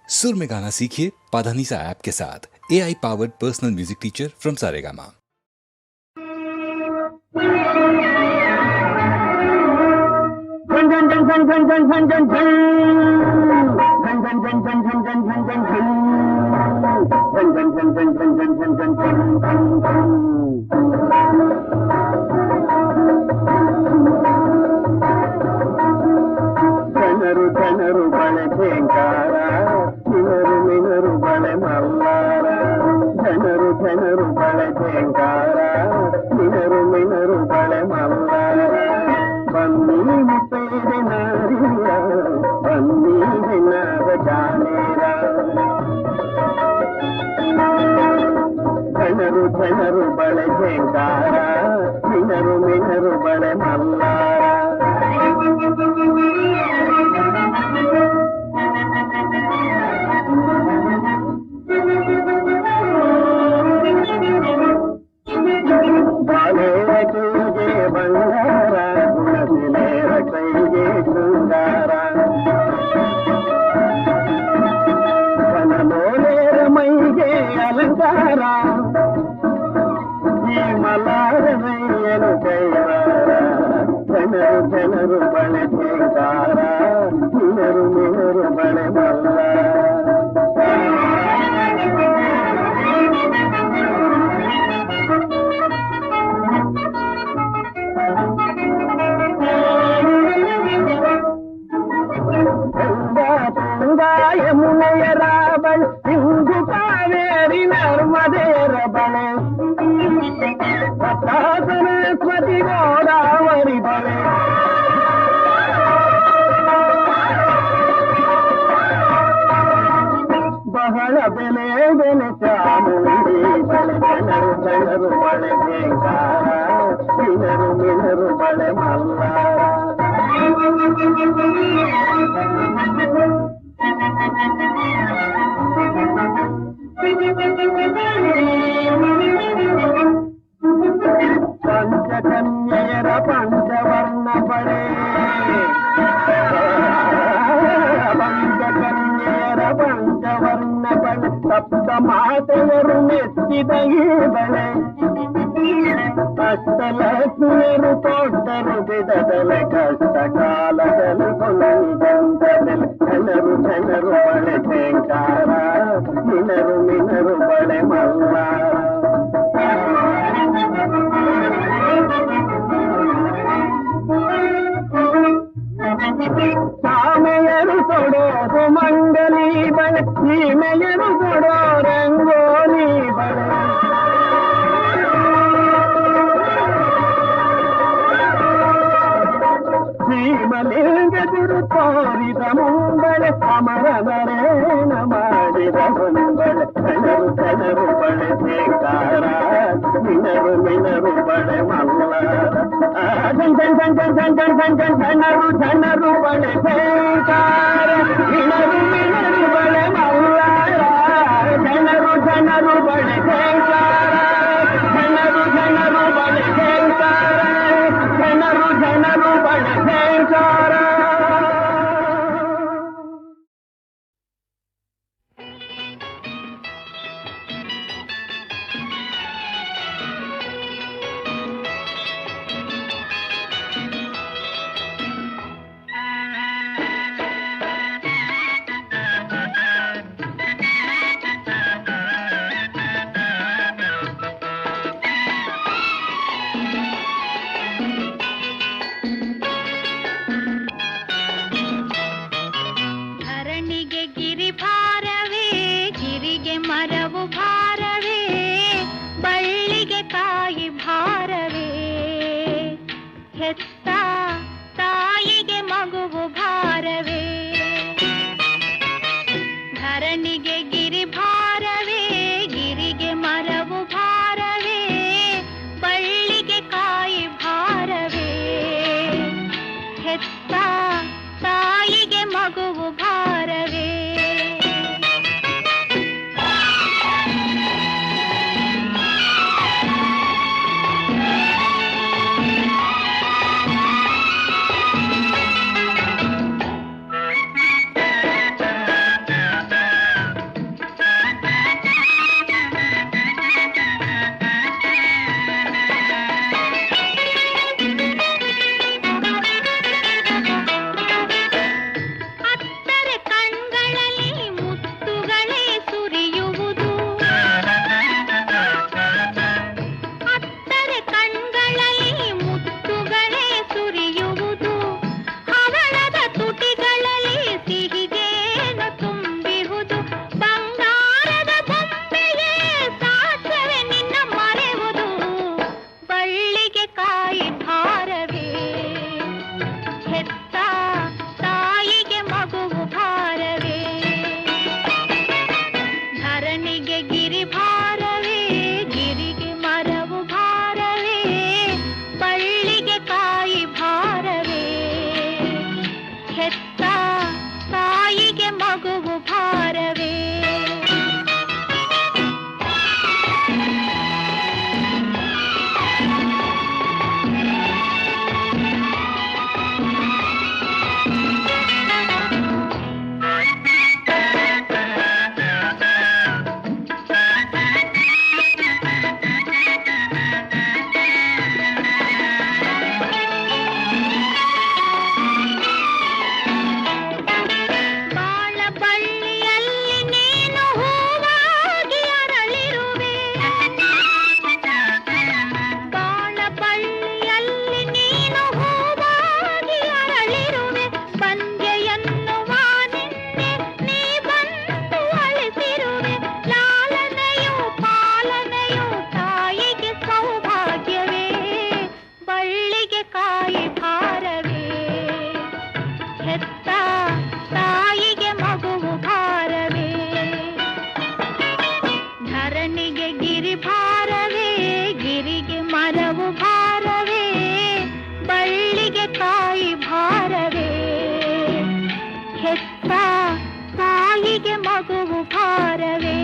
सुर में गाना सीखिए पाधानीसा ऐप के साथ। AI powered personal music teacher from Saregama. ಜನರು ಬಳೆ ಠೇಂಕಾರ, ಮಿನರು ಬಳೆ ಮಲ್ಲಾರ. ಜನರು ಬಳೆ ಠೇಂಕಾರ, ಮಿನರು ಬಳೆ ಮಲ್ಲಾರ. ಬನ್ನಿ ಮುತ್ತೈದೆ ನಾರಿಯ, ಬನ್ನಿ ಹೆಣ್ಣಾದ ಜಾನೇರ. ಜನರು ಬಳೆ ಠೇಂಕಾರ, ಮಿನರು ಬಳೆ ಮಲ್ಲಾರ. ಬಾಲೆಯ ಕೈಗೆ ಬಂಗಾರ, ಗುಣಸಿಲೆಯ ಕೈಗೆ ಶೃಂಗಾರ. ಕನಲೋಲೆಯ ಮೈಗೆ ಅಲಂಕಾರ, ಈ ಮಲಾರನಯ್ಯನು ಕೈವಾರ. ಜನರು ಬಳೆ ಠೇಂಕಾರ, ಮಿನರು ಬಳೆ ಮಲ್ಲಾರ. ಯಮುನೆಯರ ಬಳೆ, ಸಿಂಧು ಕಾವೇರಿ ನರ್ಮದೆಯರ ಬಳೆ, ಸರಸ್ವತಿ ಗೋದಾವರಿ ಬಳೆ. ಬಹಳ ಬೆಲೆ ಚಾಮುಂಡಿ ಬಳೆ. ಜನರು ಬಳೆ ಠೇಂಕಾರ, ಮಿನರು ಬಳೆ ಮಲ್ಲಾರ. ಪಂಚಕನ್ಯೆಯರ ಪಂಚವರ್ಣ ಬಳೆ, ಪಂಚಕನ್ಯೆಯರ ಪಂಚವರ್ಣ ಬಳೆ. ಸಪ್ತ ಮಾತೆಯರು ಮೆಚ್ಚಿದ ಈ ಬಳೆ, ಅಷ್ಟಲಕ್ಷ್ಮಿಯರು ಕೊಟ್ಟರು ಬಿಡದಲೆ, ಕಷ್ಟ ಕಾಲದಲ್ಲಿ ಕೊನೆಗಂತದಲ್ಲಿ. ಜನರು ಬಳೆ ಠೇಂಕಾರ, ಮಿನರು ಬಳೆ ಮಲ್ಲಾರ. ಸಾಮೆಯರು ತೊಡೋದು ಮಂಗಲಿ ಬಳೆ, ಸೀಮೆಯರು ತೊಡೋ ರಂಗೋಲಿ ಬಳೆ. ಶ್ರೀಮಲಿಂಗ ಗುರು ತೋರಿದ ಮುಂಬಳೆ, ಅಮರನರೇನ ಮಾಡಿದ ಮುಂಬಳೆ. ಜನರು ಬಳೆ ಠೇಂಕಾರ, ಮಿನರು ಬಳೆ ಮಲ್ಲಾರ. ಜನರು ಬಳೆ ಠೇಂಕಾರ, ಮಿನರು ಬಳೆ ಮಲ್ಲಾರ. ಜನರು ಬಳೆ ಠೇಂಕಾರ, ಜನರು ಬಳೆ ಠೇಂಕಾರ, ಜನರು ಬಳೆ ಠೇಂಕಾರ. ಹೆತ್ತ ತಾಯಿಗೆ ಮಗುವು ಭಾರವೇ. ಭಾರವೇ.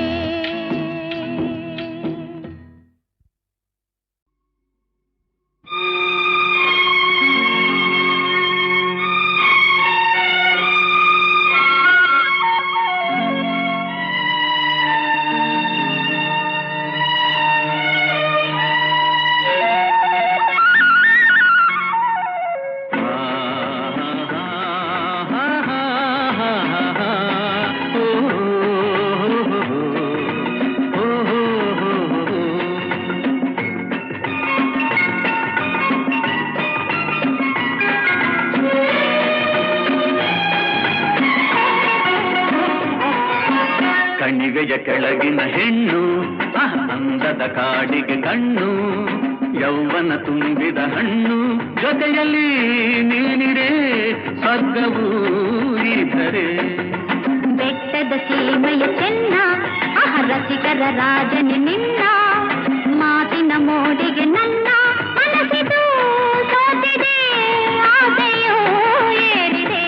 ಕಣಿವೆಯ ಕೆಳಗಿನ ಹೆಣ್ಣು ಅಂದದ ಕಾಡಿಗೆ ಕಣ್ಣು ಯೌವನ ತುಂಬಿದ ಹಣ್ಣು ಜೊತೆಯಲ್ಲಿ ನೀನಿರೆ ಸ್ವರ್ಗವೂ ಇದ್ದರೆ. ಬೆಟ್ಟದ ಸೀಮೆಯ ಚೆನ್ನ ರಸಿಕರ ರಾಜನಿ ನಿನ್ನ ಮಾತಿನ ಮೋಡಿಗೆ ನನ್ನ ಮನಸ್ಸಿದು ಸೋತಿದೆ ಆಸೆಯೋ ಏರಿದೆ.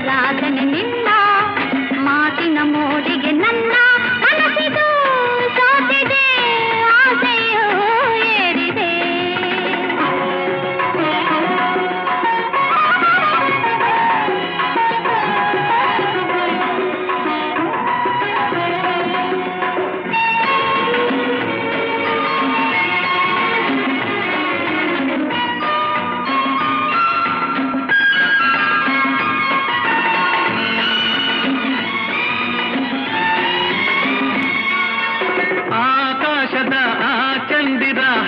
ರಾಜನೆ ನಿನ್ನ ಮಾತಿನ ಮೋಡಿಗೆ ನನ್ನ ಮನಸ್ಸಿದು ಸೋತಿದೆ ಆಸೆಯೋ ಏರಿದೆ.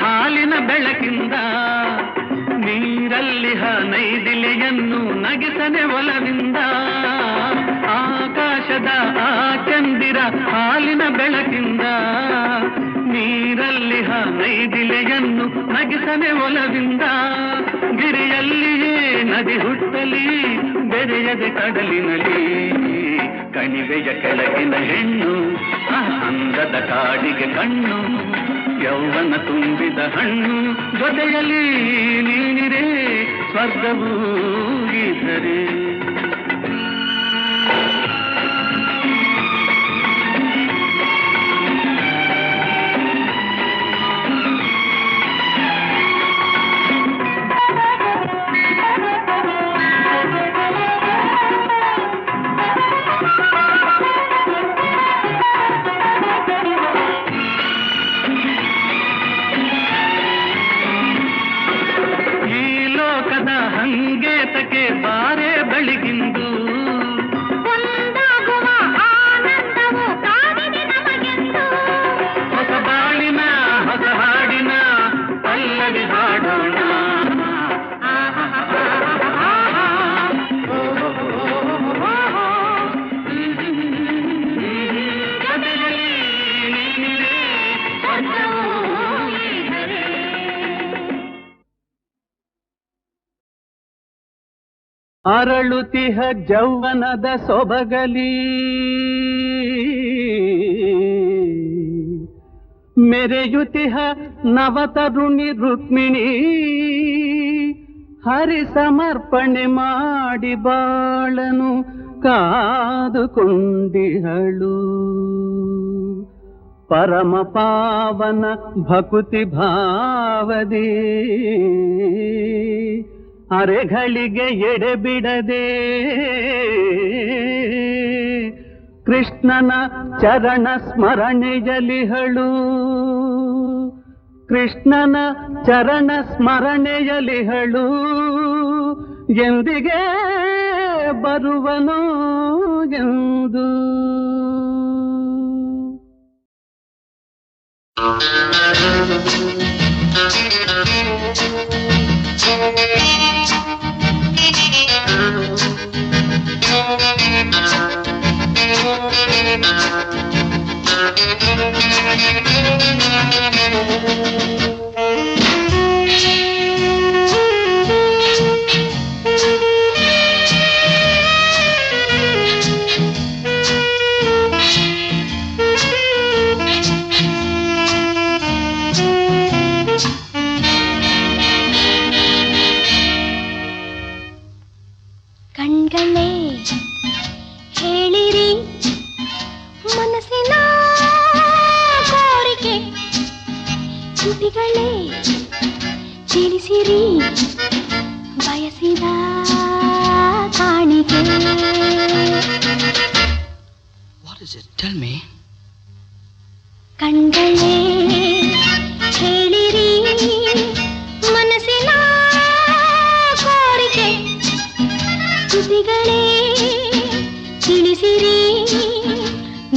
ಹಾಲಿನ ಬೆಳಕಿಂದ ನೀರಲ್ಲಿ ನೈದಿಲೆಯನ್ನು ನಗಿಸನೆ ಒಲವಿಂದ. ಆಕಾಶದ ಆ ಚಂದಿರ ಹಾಲಿನ ಬೆಳಕಿಂದ ನೀರಲ್ಲಿ ನೈದಿಲೆಯನ್ನು ನಗಿಸನೆ ಒಲವಿಂದ. ಗಿರಿಯಲ್ಲಿಯೇ ನದಿ ಹುಟ್ಟಲಿ ಬೆರೆಯದೆ ಕಡಲಿನಲ್ಲಿ ಕಣಿವೆಯ ಕೆಳಗಿನ ಹೆಣ್ಣು ಅಂದದ ಕಾಡಿಗೆ ಕಣ್ಣು ಯೌವನ ತುಂಬಿದ ಹಣ್ಣು ಜೊತೆಯಲ್ಲಿ ನೀನಿರೆ ಸ್ವರ್ಗವೂ ಇದ್ದರೆ. ಹಂಗೇತಕ್ಕೆ ಬಾರೆ ಬೆಳಗಿಂದು ಒಂದಾಗುವ ಆನಂದವು ಕಾದಿದೆ ನಮಗೆಂದು. ಹೊಸ ಬಾಳಿನ ಹೊಸ ಹಾಡಿನ ಪಲ್ಲವಿ ಹಾಡೋಣ. ಅರಳುತಿಹ ಜೌವನದ ಸೊಬಗಲಿ ಮೆರೆಯುತಿಹ ನವತರುಣಿ ರುಕ್ಮಿಣಿ ಹರಿ ಸಮರ್ಪಣೆ ಮಾಡಿ ಬಾಳನು ಕಾದುಕೊಂಡಿಹಳು. ಪರಮ ಪಾವನ ಭಕುತಿ ಭಾವದಿ ಅರೆಗಳಿಗೆ ಎಡೆಬಿಡದೆ ಕೃಷ್ಣನ ಚರಣ ಸ್ಮರಣೆಯಲಿಹಳು, ಕೃಷ್ಣನ ಚರಣ ಸ್ಮರಣೆಯಲಿಹಳು, ಎಂದಿಗೆ ಬರುವನು ಎಂದು. ಕಣ್ಗಳೇ ಹೇಳಿರಿ ಮನಸ್ಸಿನ ಕೋರಿಕೆ, ತುಟಿಗಳೇ ತಿಳಿಸಿರಿ ಬಯಸಿದ ಕಾಣಿಕೆ. What is it? Tell me. ಕಣ್ಗಳೇ ಹೇಳಿರಿ ಮನಸ್ಸಿನ ಕೋರಿಕೆ, ತುಟಿಗಳೇ ತಿಳಿಸಿರಿ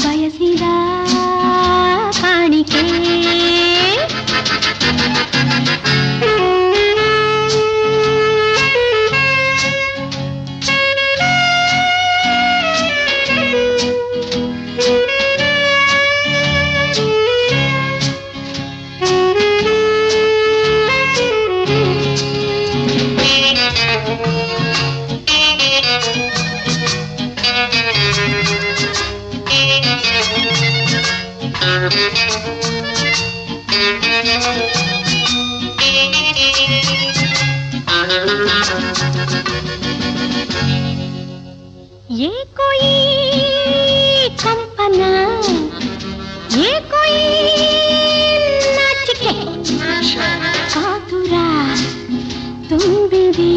ಬಯಸಿದ ಕಾಣಿಕೆ. ये कोई कंपना, ये कोई नाच के कातुरा ತುಂಬಿದೆ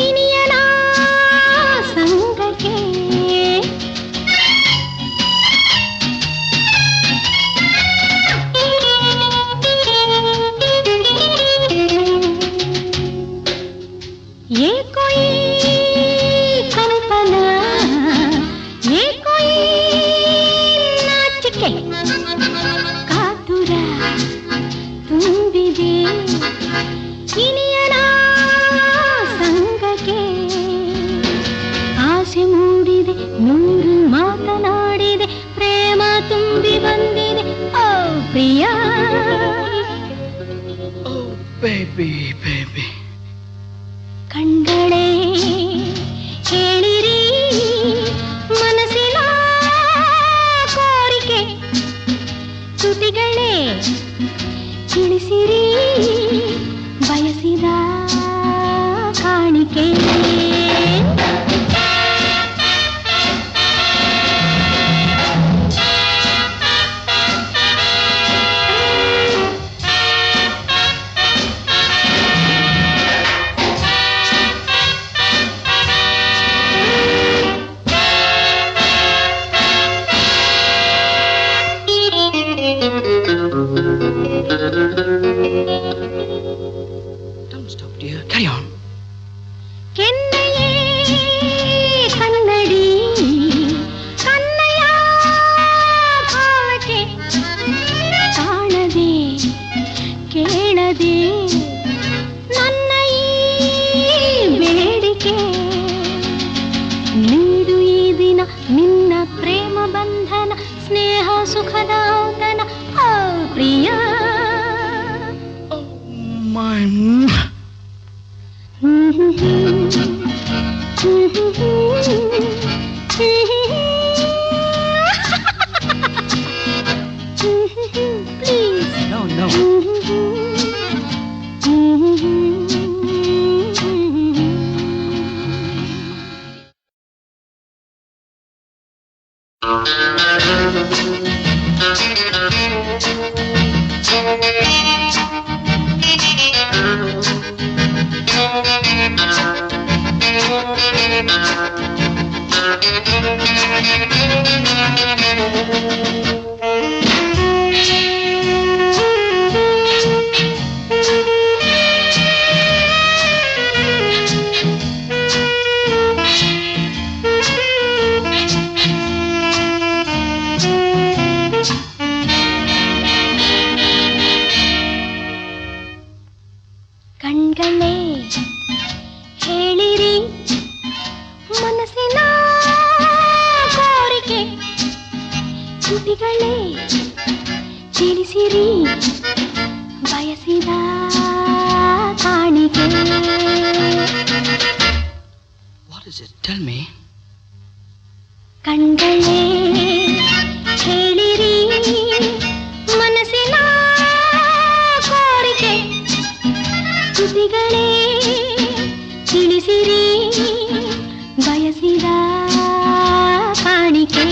ಇನಿಯನ ಸಂಗಕ್ಕೆ. ये कोई कल्पना, ये कोई नाच के कातुर ತುಂಬಿದೆ ಇನಿಯನ ಸಂಗಕ್ಕೆ. ಆಸೆ ಮೂಡಿದೆ ನೂರು ಮಾತನಾಡಿದೆ, ಪ್ರೇಮ ತುಂಬಿ ಬಂದಿದೆ ಓ ಪ್ರಿಯ. Oh, baby, baby. ಕಣ್ಗಳೇ ಹೇಳಿರಿ ಮನಸ್ಸಿನ ಕೋರಿಕೆ, ತುಟಿಗಳೇ ತಿಳಿಸಿರಿ ಬಯಸಿದ ಕಾಣಿಕೆ. Don't stop, dear. Carry on. ಕೆನ್ನೆಯೇ ಕಣ್ಗಳೇ ಹೇಳಿರಿ ಮನಸ್ಸಿನ ಕೋರಿಕೆ, ತುಟಿಗಳೇ ತಿಳಿಸಿರಿ ಬಯಸಿದ ಕಾಣಿಕೆ. What is it? Tell me. ಕಣ್ಗಳೇ ಹೇಳಿರಿ ಮನಸ್ಸಿನ ಕೋರಿಕೆ, ತುಟಿಗಳೇ ತಿಳಿಸಿರಿ ಬಯಸಿದ ಕಾಣಿಕೆ.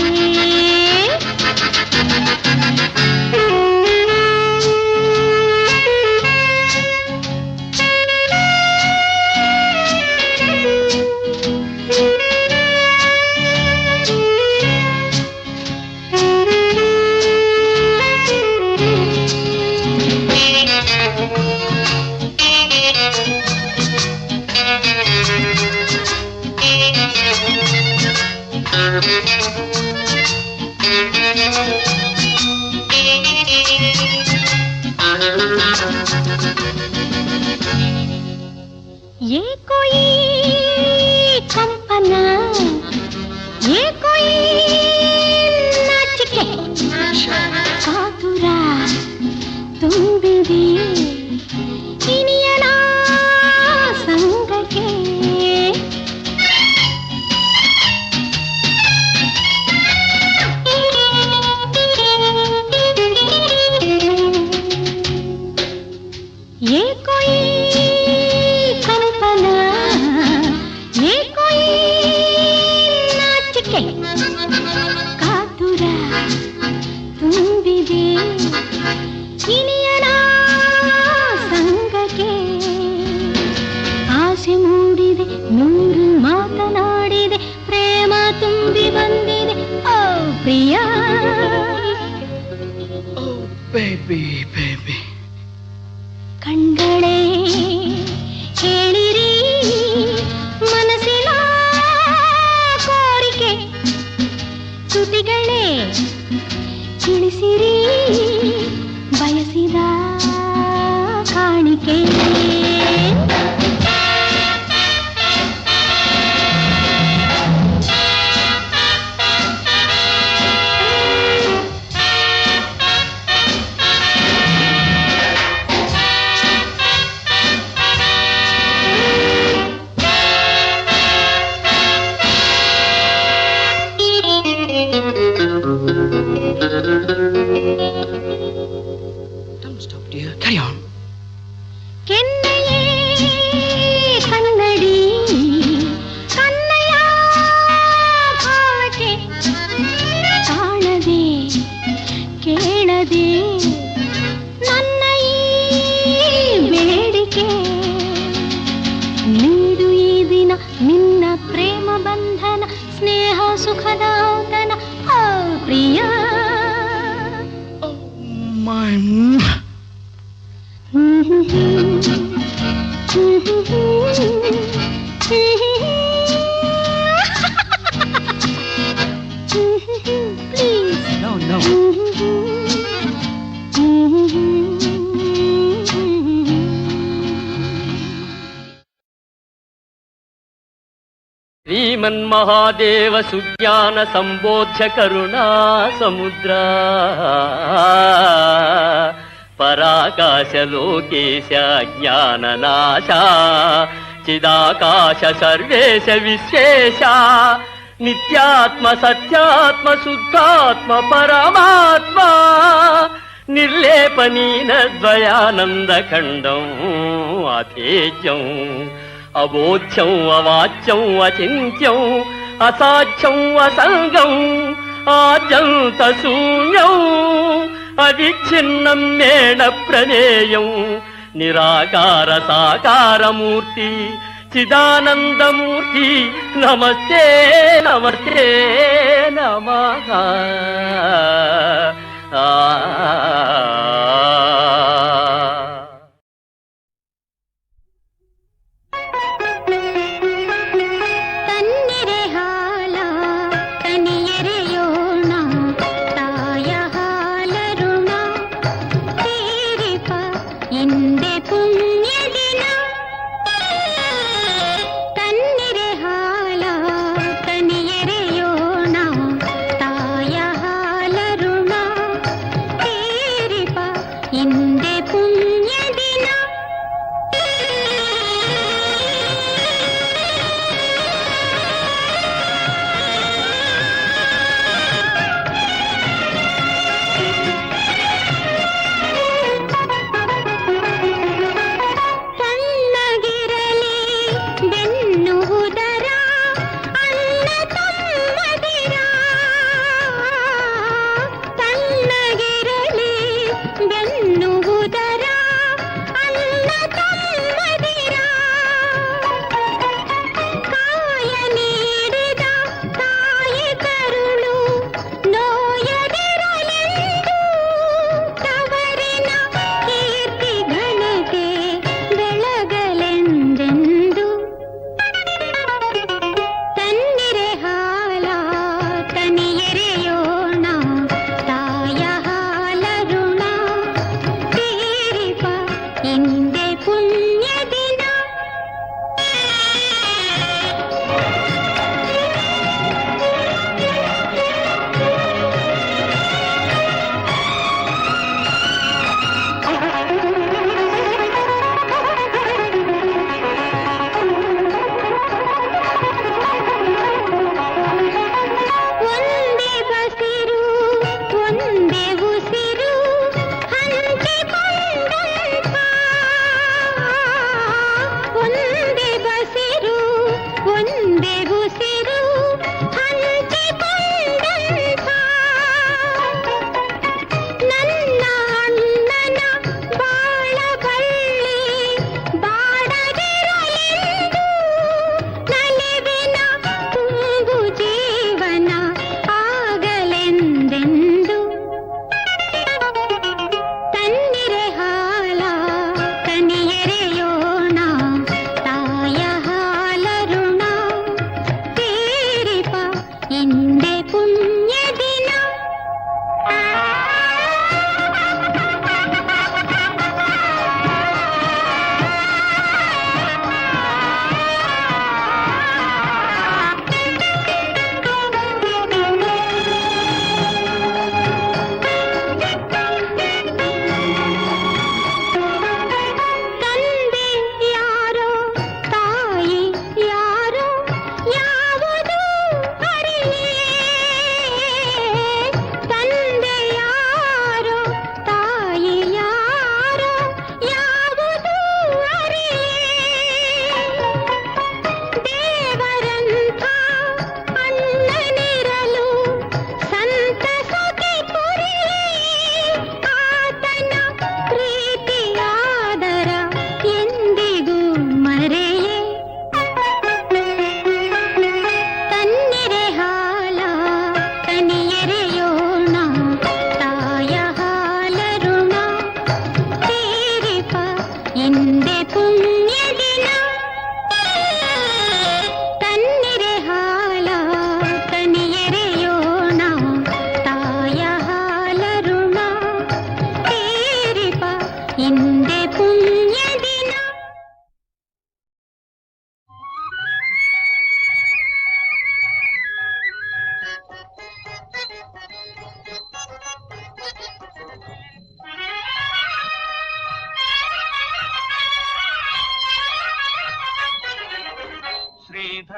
ये कोई कंपन, ये कोई नाच के कातुर ತುಂಬಿದೆ ಇನಿಯನ ಸಂಗಕ್ಕೆ. ये कोई ಕಾತುರ ತುಂಬಿದೆ ಇನಿಯನ ಸಂಗಕ್ಕೆ. ಆಸೆ ಮೂಡಿದೆ ನೂರು ಮಾತನಾಡಿದೆ, ಪ್ರೇಮ ತುಂಬಿ ಬಂದಿದೆ ಓ ಪ್ರಿಯ. Oh, baby, baby. ಕಣ್ಗಳೇ ಹೇಳಿರಿ ಮನಸ್ಸಿನ ಕೋರಿಕೆ, ತುಟಿಗಳೇ ತಿಳಿಸಿರಿ ಬಯಸಿದ ಕಾಣಿಕೆ. Don't stop, dear. Carry on. ಕೆನ್ನೆಯೇ ಕನ್ನಡಿ, ಕನ್ನಯ ಭಾವಕ್ಕೆ ಕಾಣದೆ ಕೇಳದೆ ನನ್ನ ಈ ಬೇಡಿಕೆ. ನೀಡು ಈ ದಿನ ನಿನ್ನ ಪ್ರೇಮ ಬಂಧನ, ಸ್ನೇಹ ಸುಖದ ಔತಣ ಓ ಪ್ರಿಯ. My... Please. No, no. ಶ್ರೀಮನ್ಮಹಾದೇವ ಸುಜ್ಞಾನ ಸಂಬೋಧ್ಯ ಕರುಣಾ ಸಮುದ್ರ ಪರಾಕಾಶ ಲೋಕೇಶ ಜ್ಞಾನ ನಾಶ ಚಿದಾಕಾಶ ಸರ್ವೇಶ ವಿಶ್ವೇಶ ನಿತ್ಯಾತ್ಮ ಸತ್ಯಾತ್ಮ ಶುದ್ಧಾತ್ಮ ಪರಮಾತ್ಮ ನಿರ್ಲೇಪನೀನ ದ್ವಯಾನಂದ ಖಂಡಂ ಅತೇಜ್ಯಂ ಅಬೋಧ್ಯಂ ಅವಾಚ್ಯಂ ಅಚಿಂತ್ಯಂ ಅಸಾಧ್ಯಂ ಅಸಂಗಂ ಆದ್ಯಂತ ಶೂನ್ಯಂ ಅವಿಚ್ಛಿನ್ನಂ ಮೇಣ ಪ್ರಮೇಯಂ ನಿರಾಕಾರ ಸಾಕಾರ ಮೂರ್ತಿ ಚಿದಾನಂದ ಮೂರ್ತಿ ನಮಸ್ತೆ ನಮಸ್ತೆ ನಮಃ. ತನ್ನಿರೆ ಹಾಲ ತನಿಯರೆಯೋಣ, ತಾಯ ಹಾಲರುಣ ತೀರಿಪ ಇಂದೆ ಪುಣ್ಯ ದಿನ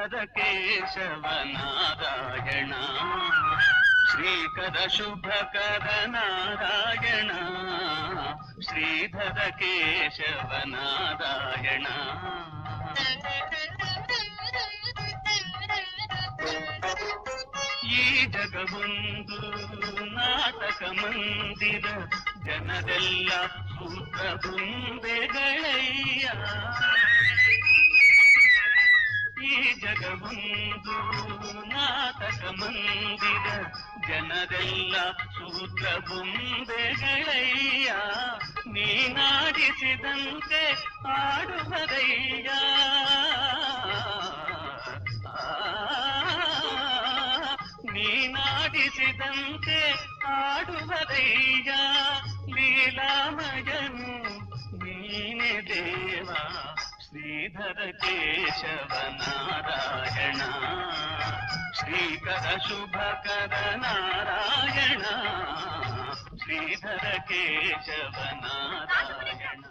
ಶ್ರೀಧರ ಕೇಶವ ನಾರಾಯಣ ಶ್ರೀಕರ ಶುಭಕರ ನಾರಾಯಣ ಶ್ರೀಧರ ಕೇಶವ ನಾರಾಯಣ ಈ ಜಗವೊಂದು ನಾಟಕ ಮಂದಿರ ಜನರೆಲ್ಲ ಸೂತ್ರ ಬುಂದೆಗಳಯ್ಯ ಈ ಜಗವೊಂದು ನಾಟಕ ಮಂದಿರ ಜನರೆಲ್ಲ ಸೂತ್ರ ಬುಂದೆಗಳಯ್ಯ ನೀನಾಡಿಸಿದಂತೆ ಆಡುವರಯ್ಯ ನೀನಾಡಿಸಿದಂತೆ ಆಡುವರಯ್ಯ ಲೀಲಾಮಯನು ನೀನೆ ದೇವ ಶ್ರೀಧರ ಕೇಶವ ನಾರಾಯಣ ಶ್ರೀಕರ ಶುಭಕರ ನಾರಾಯಣ ಶ್ರೀಧರ ಕೇಶವ ನಾರಾಯಣ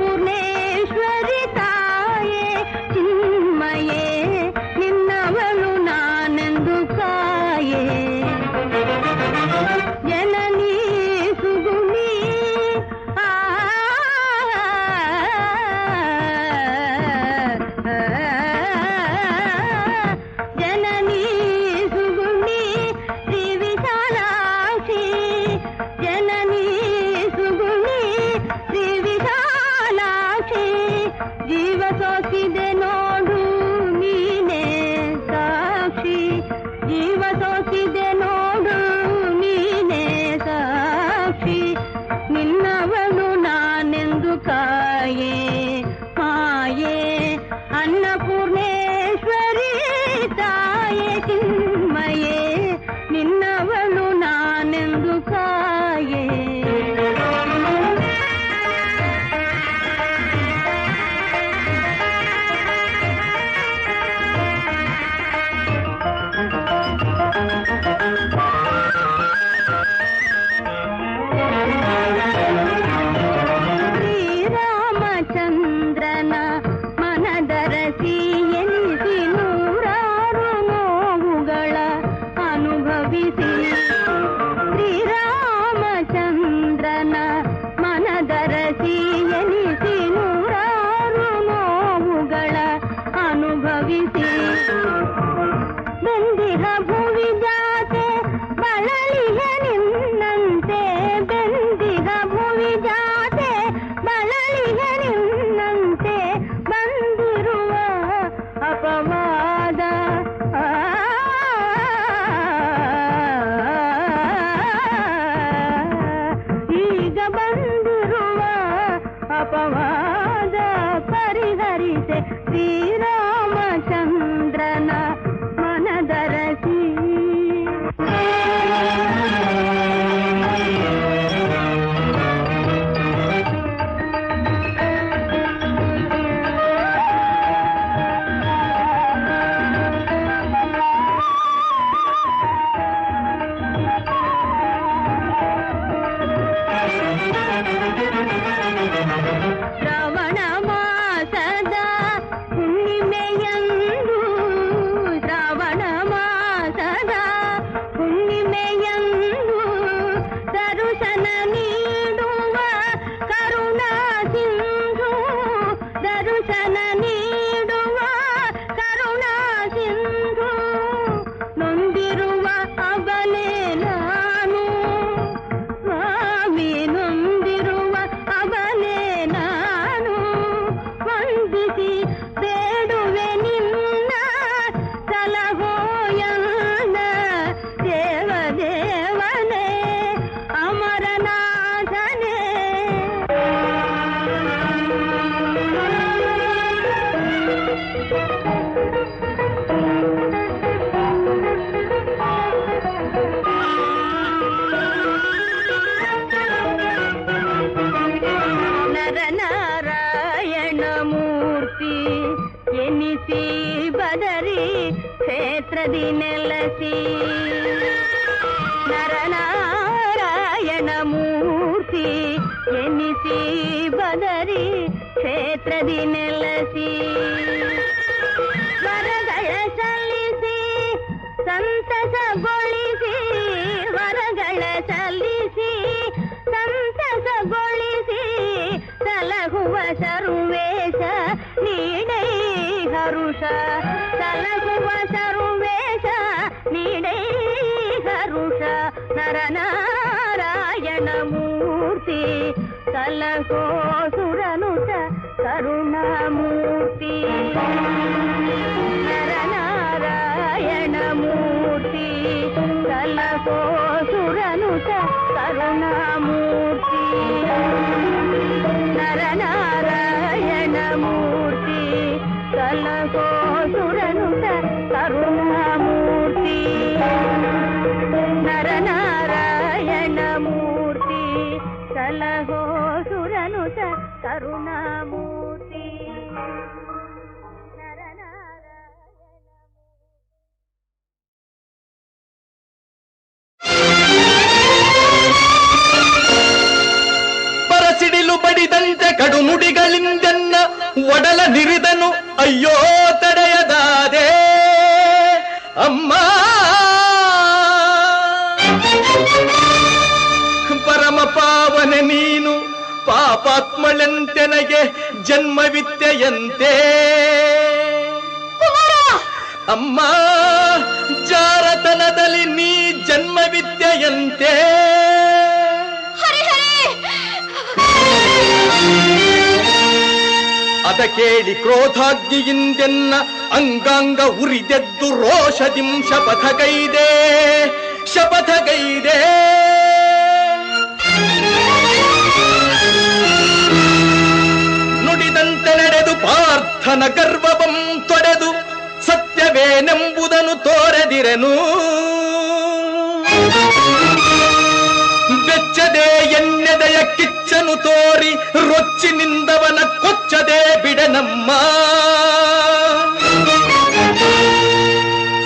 ಅನ್ನಪೂರ್ಣೇಶ್ವರಿ ತಾಯೇ ಚಿನ್ಮಯೇ ನಿನ್ನವಳು ನಾನೆಂದು ಕಾಯೇ ಜನನೀ ಸುಗುಣಿ ಜನನೀ ಸುಗುಣಿ ಶ್ರೀ ವಿಶಾಲಾಕ್ಷಿ ಜನನೀ ಸುಗುಣಿ ಶ್ರೀ ವಿಶಾಲಾಕ್ಷಿ ಜೀವ ಸೋಕಿದೆ ನೋಡು ನೀನೇ ಸಾಕ್ಷಿ ಜೀವ ಸೋಕಿದೆ ನೋಡು ನೀನೇ ಸಾಕ್ಷಿ ನಿನ್ನವಳು ನಾನೆಂದು ಕಾಯೇ ಮಾಯೇ ಅನ್ನಪೂರ್ಣೇಶ್ವರಿ ತಾಯೇ ಚಿನ್ಮಯೇ ನಿನ್ನವಳು ನಾನೆಂದು ಕಾಯೇ ಶ್ರೀರಾಮಚಂದ್ರನ ಮನದರಸಿ ಎನಿಸಿ ನೂರಾರು ನೋವುಗಳ ಅನುಭವಿಸಿ ಶ್ರೀರಾಮಚಂದ್ರನ ಮನದರಸಿ ಎನಿಸಿ ನೂರಾರು ನೋವುಗಳ ಅನುಭವಿಸಿ ಬೆಂದಿಹ ಭುವಿ ಜಾತೆ ಬಳಲಿಯ ನಿನ್ನಂತೆ ಬೆಂದಿಹ ಭುವಿ ಜಾತೆ ಬಳಲಿಯ ನಿನ್ನಂತೆ ಬಂದಿರುವ ಅಪವಾದ ಈಗ ಬಂದಿರುವ ಅಪವಾದ ಪರಿಹರಿಸೆ ಶ್ರೀರಾಮಚಂದ್ರನ ಮನದರಸಿ ಶ್ರವಣ ಮಾಸದ ಹುಣ್ಣಿಮೆಯಂದು ಎನಿಸಿ ಬದರಿ ಕ್ಷೇತ್ರದಿ ನೆಲಸಿ ನರನಾರಾಯಣ ಮೂರ್ತಿ ಎನಿಸಿ ಬದರಿ ಕ್ಷೇತ್ರದಿ ನೆಲಸಿ ವರಗಳ ಸಲ್ಲಿಸಿ ಸಂತಸಗೊಳಿಸಿ ವರಗಳ ಸಲ್ಲಿಸಿ ಸಂತಸಗೊಳಿಸಿ ಸಲಹುವ ಸರ್ವೇಶ ನೀಡೈ ಹರುಷ ಸಲಹುವ ಸರ್ವೇಶ ನೀಡೈ ಹರುಷ ನರನಾರಾಯಣ ಮೂರ್ತಿ ಸಲಹೋ ಸುರನುತ ಕರುಣಾಮೂರ್ತಿ ನರನಾರಾಯಣ ಮೂರ್ತಿ ಸಲಹೋ ಸುರನುತ ಕರುಣಾಮೂರ್ತಿ ನರನಾರಾಯಣ ಮೂರ್ತಿ ಸಲಹೋ ಸುರನುತ ಕರುಣಾಮೂರ್ತಿ ನರನಾರಾಯಣ ಮೂರ್ತಿ ಸಲಹೋ ಸುರನುತ ಕರುಣಾಮೂರ್ತಿ ಪರಸಿಡಿಲು ಬಡಿದಂತೆ ಕಡು ನುಡಿಗಳಿಂದೆನ್ನ ಒಡಲ ನಿರಿದನು ಅಯ್ಯೋ ತಡೆಯದಾದೆ ಅಮ್ಮ ಪರಮ ಪಾವನೆ ನೀನು ಪಾಪಾತ್ಮಳೆಂತೆನಗೆ ಜನ್ಮವಿದ್ಯೆಯಂತೆ ಅಮ್ಮ ಜಾರತನದಲ್ಲಿ ನೀ ಜನ್ಮವಿದ್ಯೆಯಂತೆ ಅದ ಕೇಳಿ ಕ್ರೋಧಾಗ್ನಿಯಿಂದೆನ್ನ ಅಂಗಾಂಗ ಉರಿದೆದ್ದು ರೋಷದಿಂ ಶಪಥಗೈದೆ ಶಪಥಗೈದೆ ನುಡಿದಂತೆ ನಡೆದು ಪಾರ್ಥನ ಗರ್ವವಂ ತೊಡೆದು ಸತ್ಯವೇನೆಂಬುದನ್ನು ತೋರೆದಿರೆನು ಬೆಚ್ಚದೆ ಎನ್ನೆದೆಯ ಕಿಚ್ಚನು ತೋರಿ ರೊಚ್ಚಿನಿಂದವನ ಕೊಚ್ಚದೆ ಬಿಡನಮ್ಮ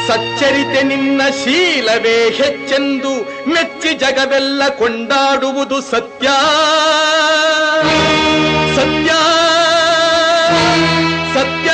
ಸಚ್ಚರಿತೆ ನಿನ್ನ ಶೀಲವೇ ಹೆಚ್ಚೆಂದು ಮೆಚ್ಚಿ ಜಗವೆಲ್ಲ ಕೊಂಡಾಡುವುದು ಸತ್ಯ ಸತ್ಯ ಸತ್ಯ